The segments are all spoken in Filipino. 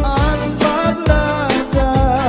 Ang paglaga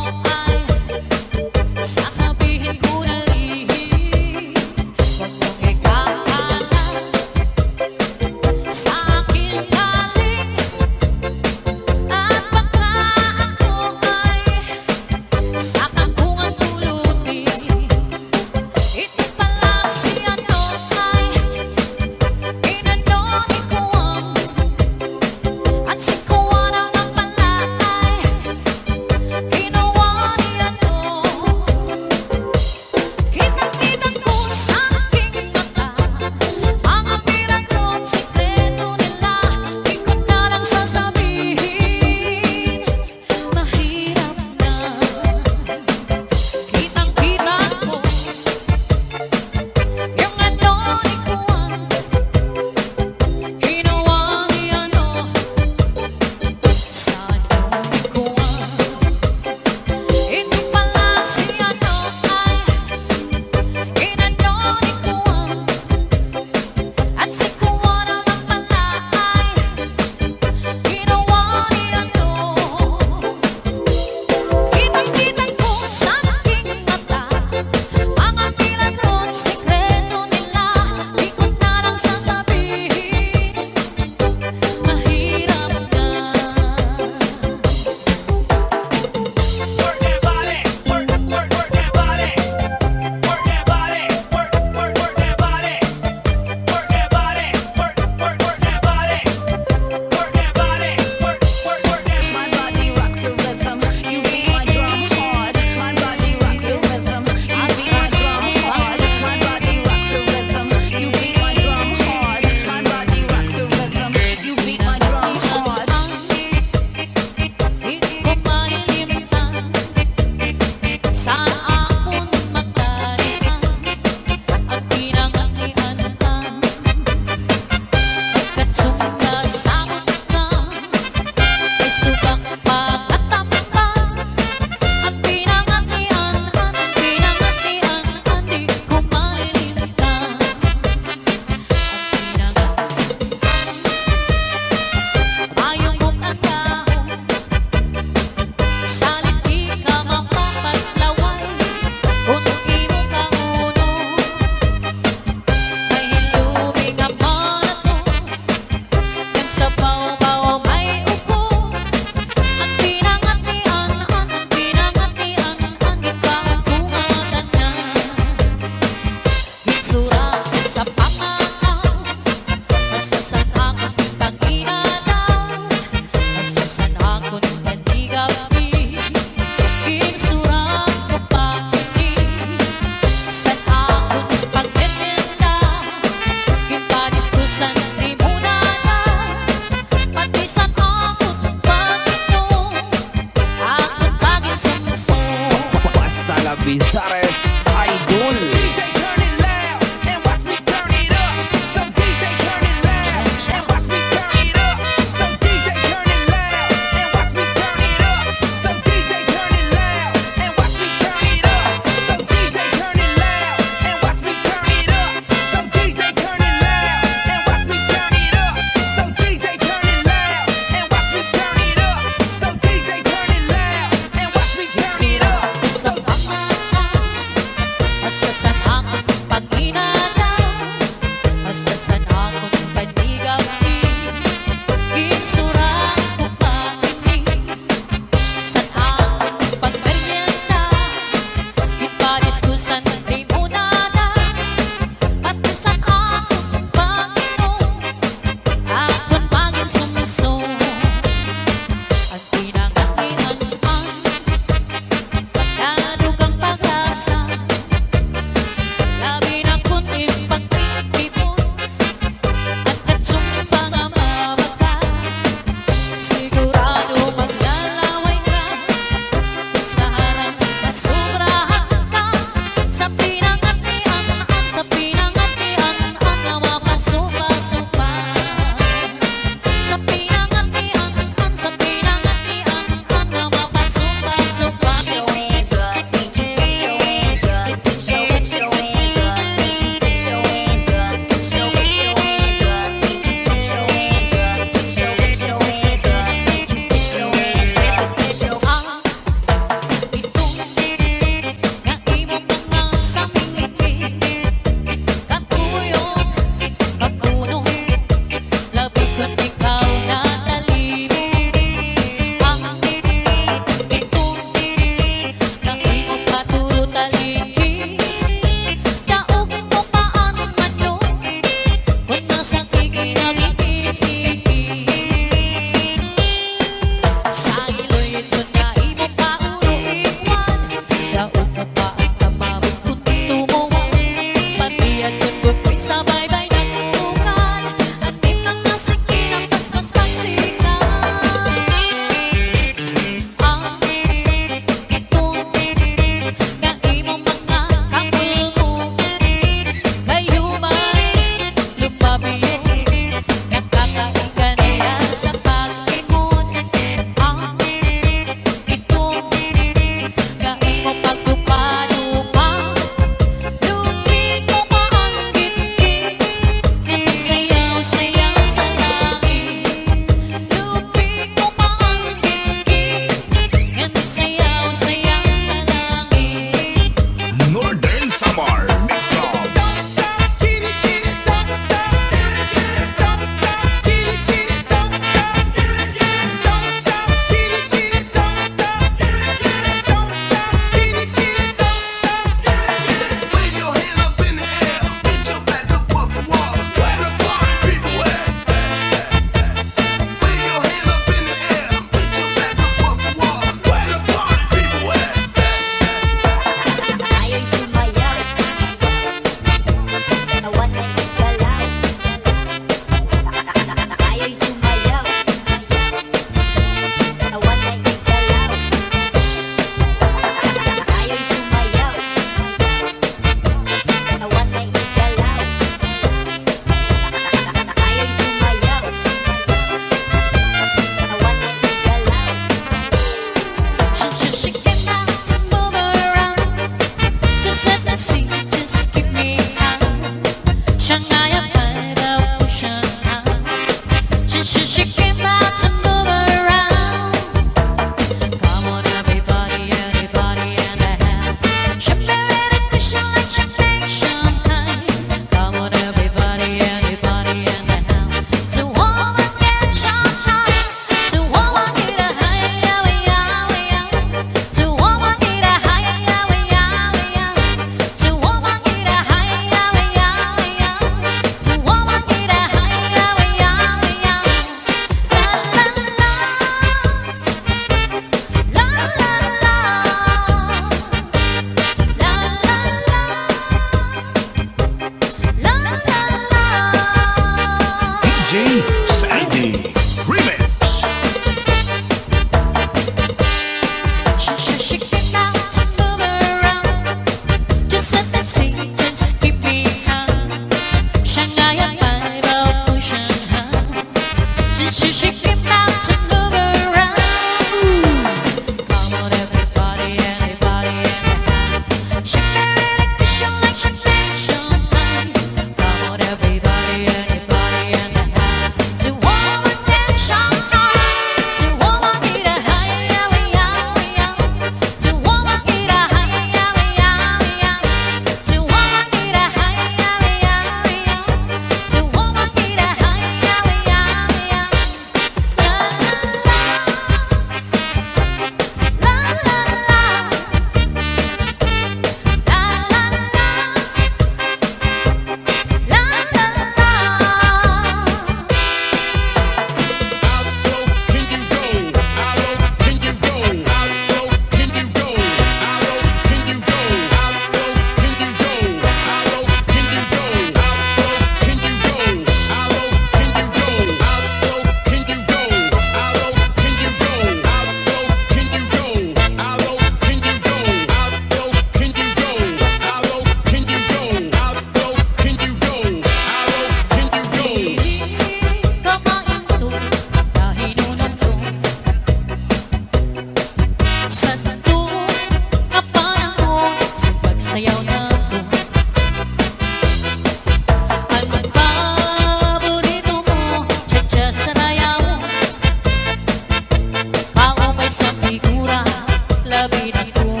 labi na kung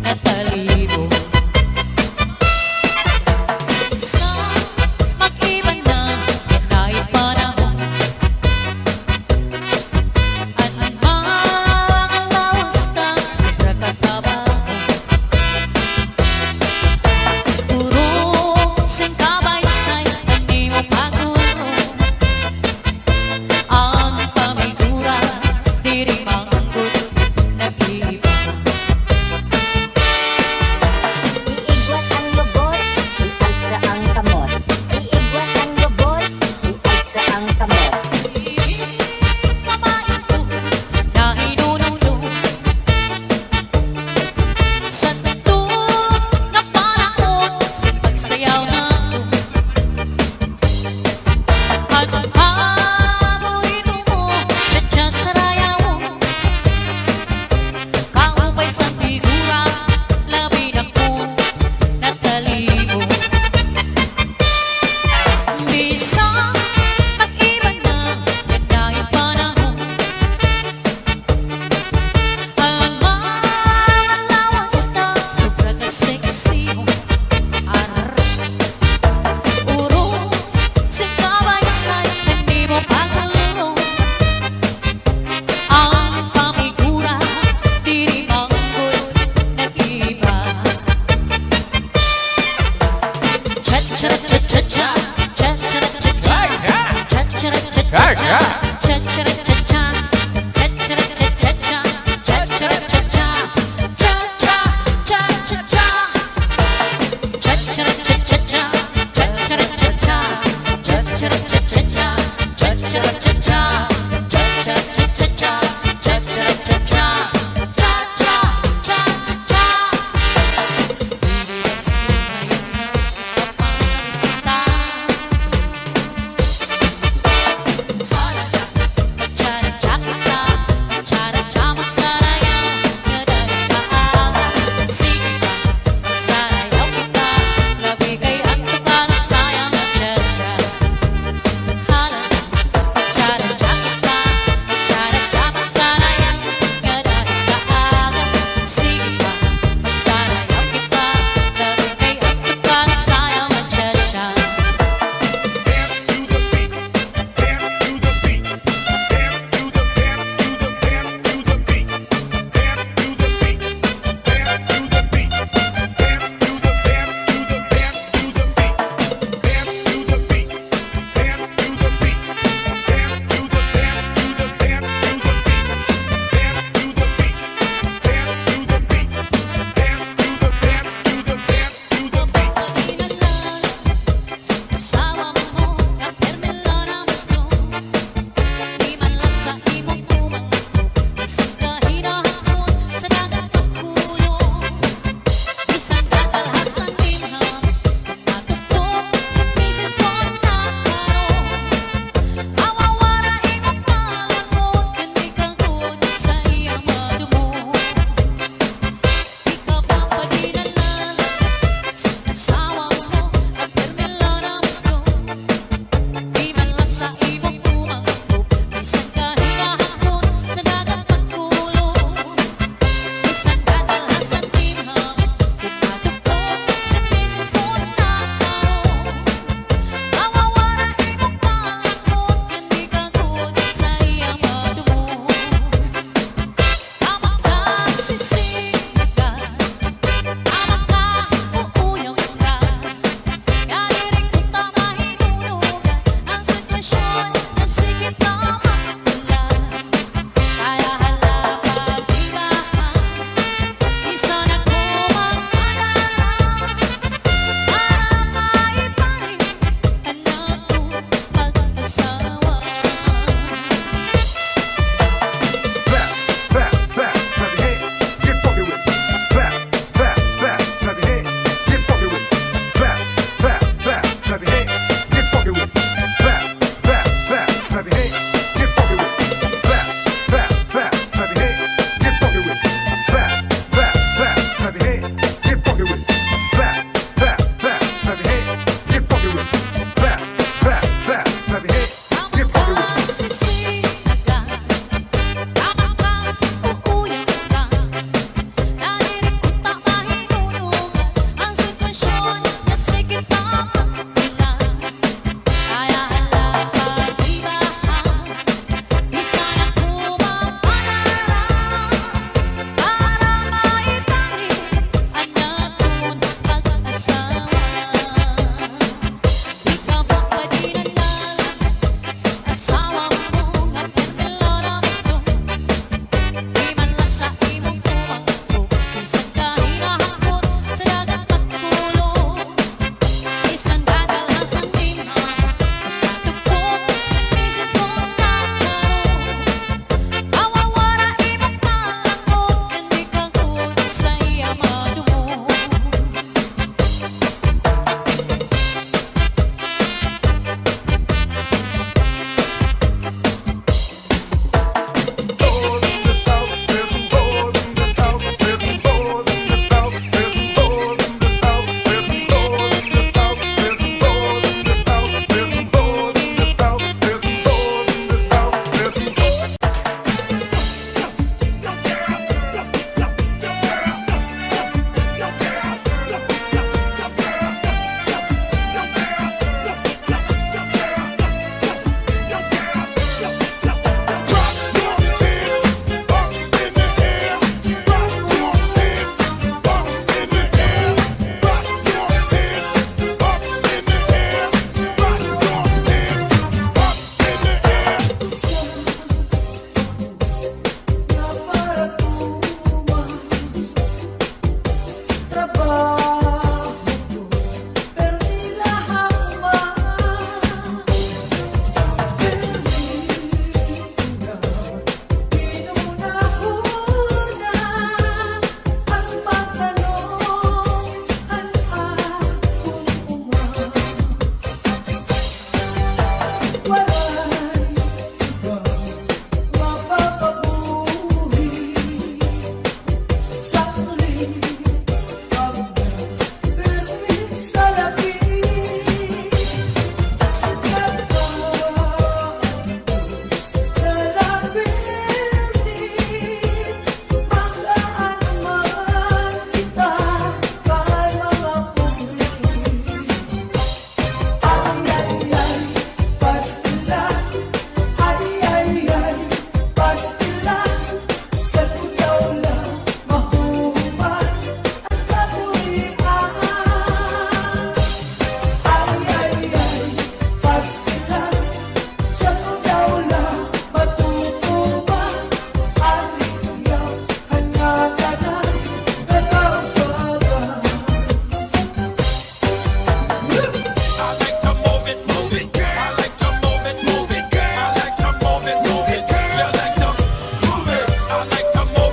natalibo sa mag-iba na yana'y panahon. At mga lawasta sa pagkatabaho turong singkabaysay hindi mo paguro ang pamigura diri manggut nag-iba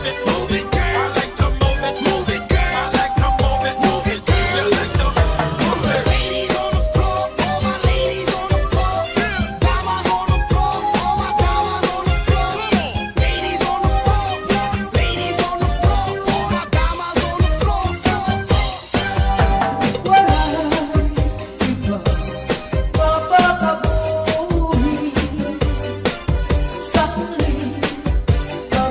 it, move it, girl. I like to move it, move it, girl. I like to move it, move it, girl. You like to move it. Ladies on the floor, all my ladies on the floor. Diamonds on the floor, all my diamonds on the floor. Ladies on the floor, ladies on the floor, all my diamonds on the floor. Suddenly, the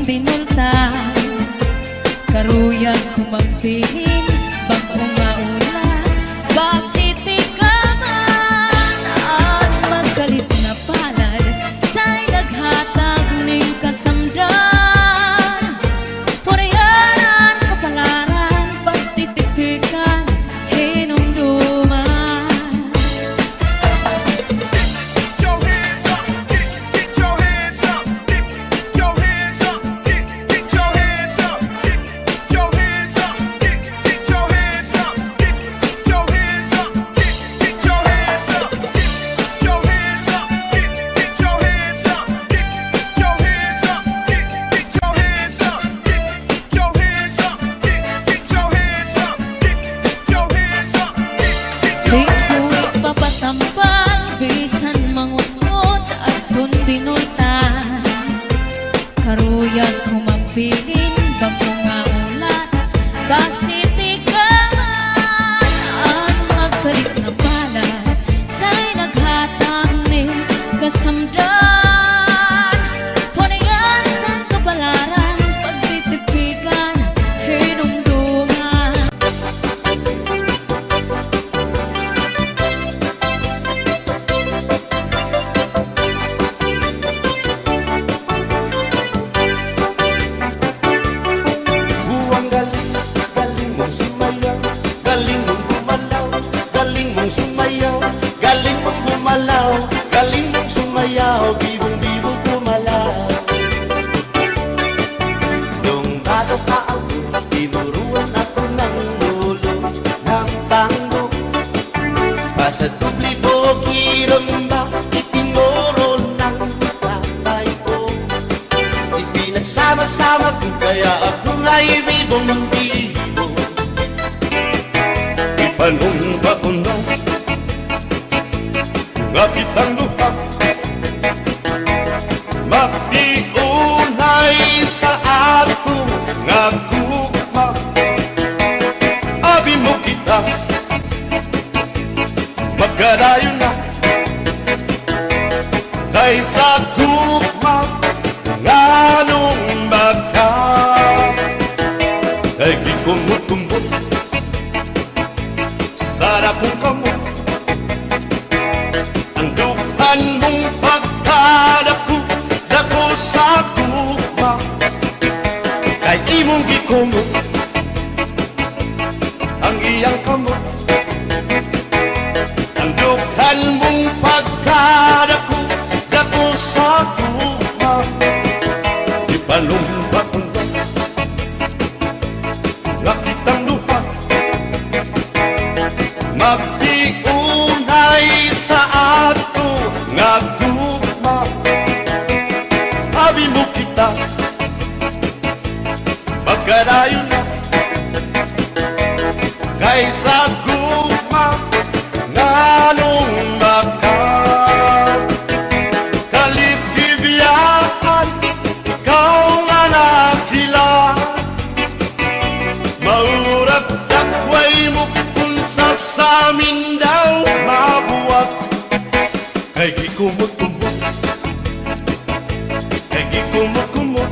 dinulta karuyag kumagpihin bangko nga ulan basiti ka man at magkalit na palad sa'y naghatag ning kasamdan purayanan kapalaran pagtitipikan hinumduman. Get your hands up, get your hands up, get your hands up, get your hands up, get your hands up, get your hands up, get your hands up, get your hands up, get your hands up, get your hands up, get your hands up, get your hands up, get your hands up, get your hands up, get your hands up, Di ko ipapatampal bisan mangungot at tundinultan karuyag kumagpihin bangko nga ulan basiti ka man at magkalit na palad sa'y naghatang ning kasamdan panayan sa kapalaran pagtitipikan hinumduman. Buwang galing, galing mong sumayaw, galing mong gumalaw, galing mong sumayaw, galing mong gumalaw, galing mong sumayaw, bibong-bibo gumalaw. Nung bata pa ako, tinuruan ako ng ulo ng tango. Basta tubli bukiramba, itinuro ng tatay ko. Ipinagsama-sama ko kaya ako nga'y bibong-bibo. Ipanumba ko na nga kitang luha, magtiunay sa ato nga gugma. Abi mo kita, magkarayo na kaysa gugma nganong baka. Kay gikumot-kumot sarap kong kamot ang dukan mong pagkadako dako sa gugma. Kay imong gikumot ang iyang kamot ang dukan mong pagkadako dako sa gugma. Ipalumba ko na nga kitang luha, magtiunay sa ato nga gugma. Abi mo kita, magkarayo na kaysa gugma nganong baka. Kalitibiyakan, ikaw nga nakilang maurat dakway mo kung sa amin daw mabuhat. Kay gikumot-kumot, kay gikumot-kumot,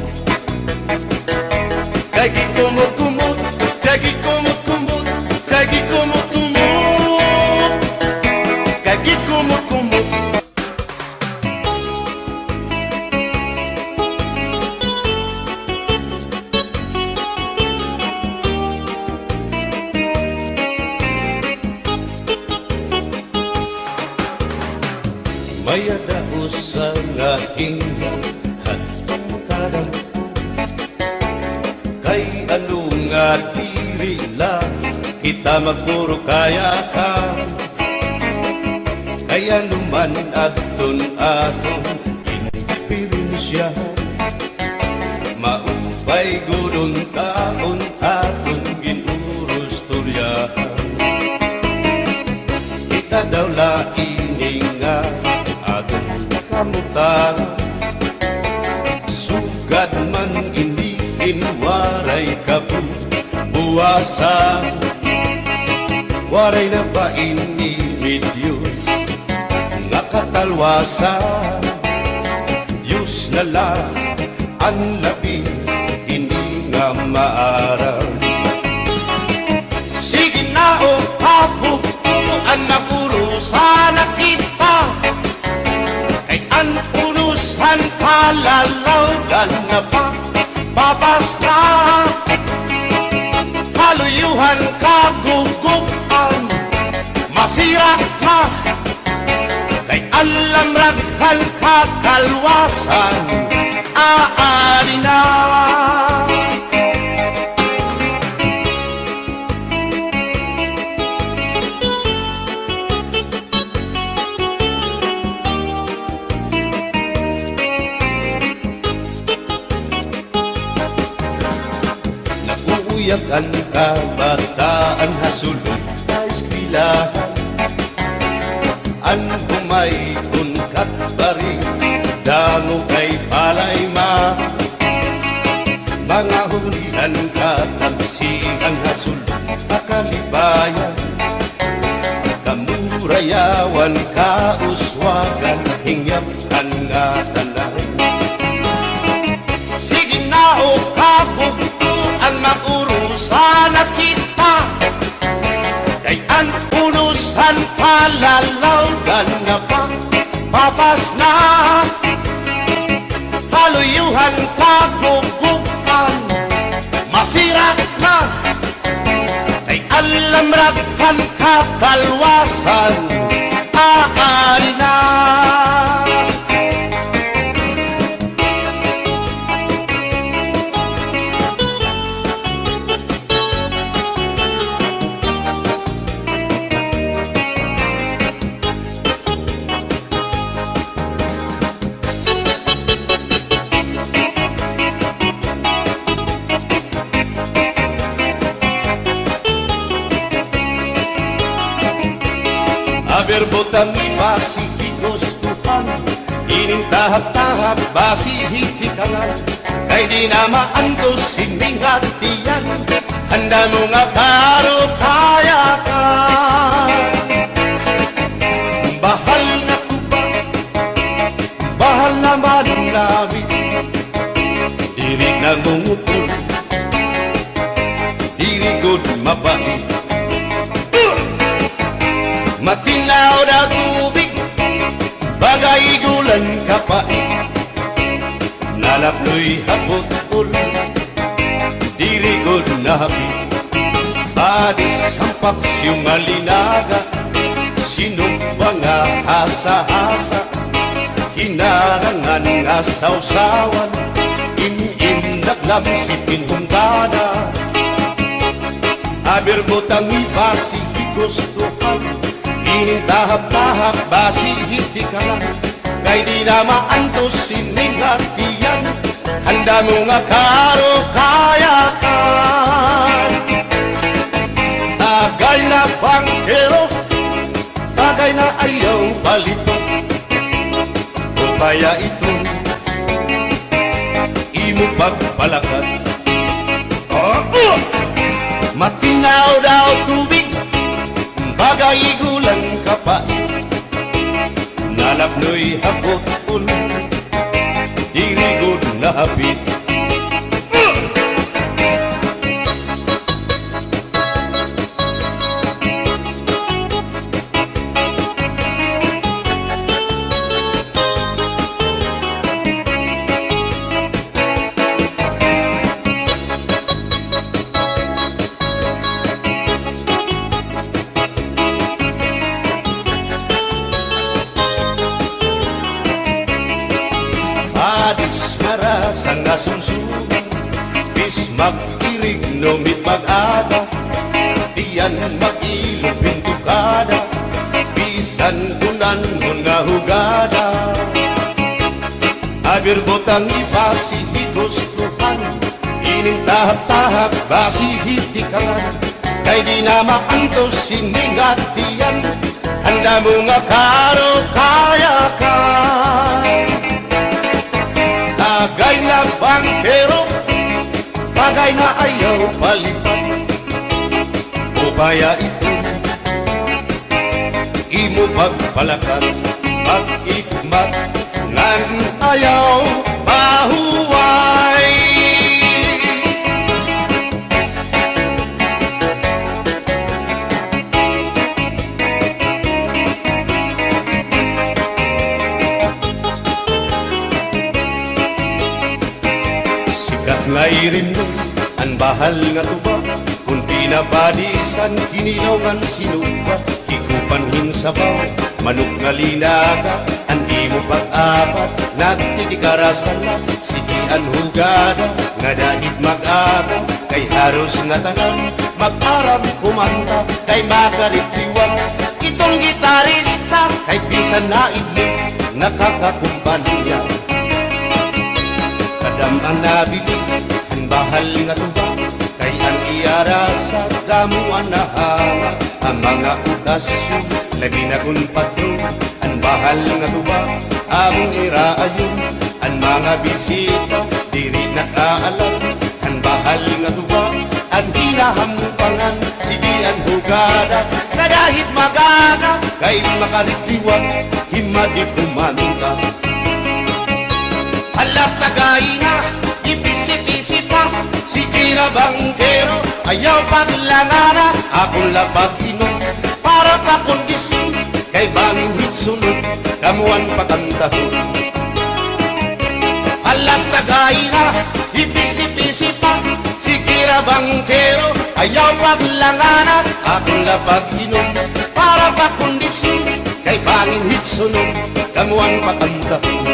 kay gikumot-kumot, kay gikumot-kumot, kay gikumot-kumot, kay gikumot-kumot. Mayada usa nga ingnan hatong kadang kay ano nga diri lang kita magpuro kaya ka. Kaya naman aton atong inspirasyon maupay gudon taon aton ginurus turyahan. Kita daw laining nga aton kamutan sugad man iniin waray kabuwasan. Waray na ba ini Diyos nga katalwasan. Diyos na lang ang labi, hindi nga maaral. Sige na o kabukuan na kurusan na kita, kay ang unusan kalalawgan na pa, babas na. Kaluyuhan kagugupan, masira na, kay alam raghal kakalwasan, aari na. Naguuyak ang kabataan hasulong sa eskwelahan, ang humay unkat bari, dango kay palay ma. Mga hulihan katamsihan hasulong akalibayan, kamurayawan kauswagan, hingyapkan nga tanan. Sige na o kabugtuan makurusan na kita, kay ang unusan palalawgan na pa, papas na. Kaluyuhan kagugupan, masira na, kay alam raghal kakalwasan, aari na. Aberbotang basi higustuhan, inintahap-tahap basi hitikangan, kay di na maantos sining hatiyan, handa mo nga karo kayakan. Bahal na tuba, bahal naman namin, diri na mungutol, diri good mabait. Matinaw na tubig, bagay gulan kapait, nalapnoy hapot-ul, dirigod na hapit. Badis ang paksyong alinaga, sinugba nga hasa-hasa, hinarangan nga sausawan, im-im naglamsitin hunggana. Aberbotang ibasi higustuhan, inintahap-tahap basi hitikalan, kay di na maantos sining hatiyan, handa mo nga karo kayakan. Tagay na bangkero, tagay na ayaw palipad, o kaya ito imo pagpalakat. Matinaw daw tubig, bagay gulang kapait, nalapnoy hapot-ul, dirigod na hapit. Adis marasa nga sumsuman, bis mag-irig no mit mag-ada, diyan mag-ilog pintukada, bisan kunan mo nga hugada. Aberbotang ibasi higustuhan, inintahap-tahap basi hitikalan, kay di na maantos sining hatiyan, handa mo nga karo kayakan. Bagay na bangkero, bagay na ayaw palipad, o kaya ito imo pagpalakat, pag-ikmat ngan ayaw mahuwa. Nadirim nun, ang bahal nga tuba, kung pinapadisan, kinilaw ng sinuba, hikupan hinsabaw, manok nga linaga, andi mo pag-apat, nagtitikarasan lang, sige ang hugada, nga dahit mag-aga, kay haros nga tanan, mag-aram kumanta, kay makaritiwag, itong gitarista, kay bisan na idling, nakakakumpanya. Kadam ang nabili, ang bahal nga tuba, kay ang iarasa, damuan na hama, ang mga okasyon, labi na kung patron, ang bahal nga tuba, among iraayon, ang mga bisita, diri nakaalam, ang bahal nga tuba, ang hinahampangan, sige ang hugada, na dahit magaga, kay makaritiwag, himadi kumanta. Alak tagay na, ipisi-pisi pa, sige na bangkero, ayaw paglangana, akong lapag inom, para pa kondisyon, kay bangin hitsunod, kamuan pakantahon. Alak tagay na, ipisi-pisi pa, sige na bangkero, ayaw paglangana, akong lapag inom, para pa kondisyon, kay bangin hitsunod, kamuan pakantahon.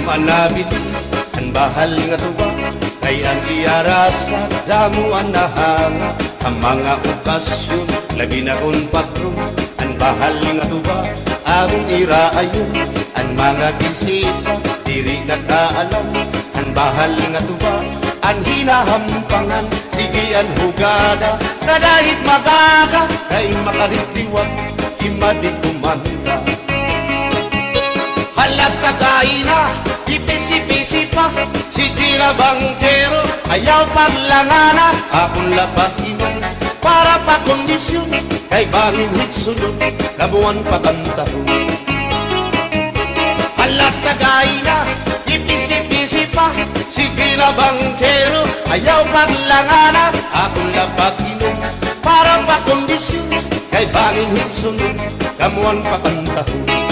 Manabili, ang bahal nga tuwa, kay ang iarasa, damuan na hanga, ang mga okasyon, labi na kung patron, ang bahal nga tuwa, among iraayon, ang mga bisita, diri nakaalam, ang bahal nga tuwa, ang hinahampangan, sige ang hugada, na dahit magaga, kay makaritiwag, himadi kumanta. Halat tagay na, ipisi-pisi pa, sige na bangkero, ayaw paglangana, akong lapag iman, para pa kondisyon, kay bangin hitsunod, kabuan pakantahon. Halat tagay na, ipisi-pisi pa, sige na bangkero, ayaw paglangana, akong lapag iman, para pa kondisyon, kay bangin hitsunod, kamuan pakantahon.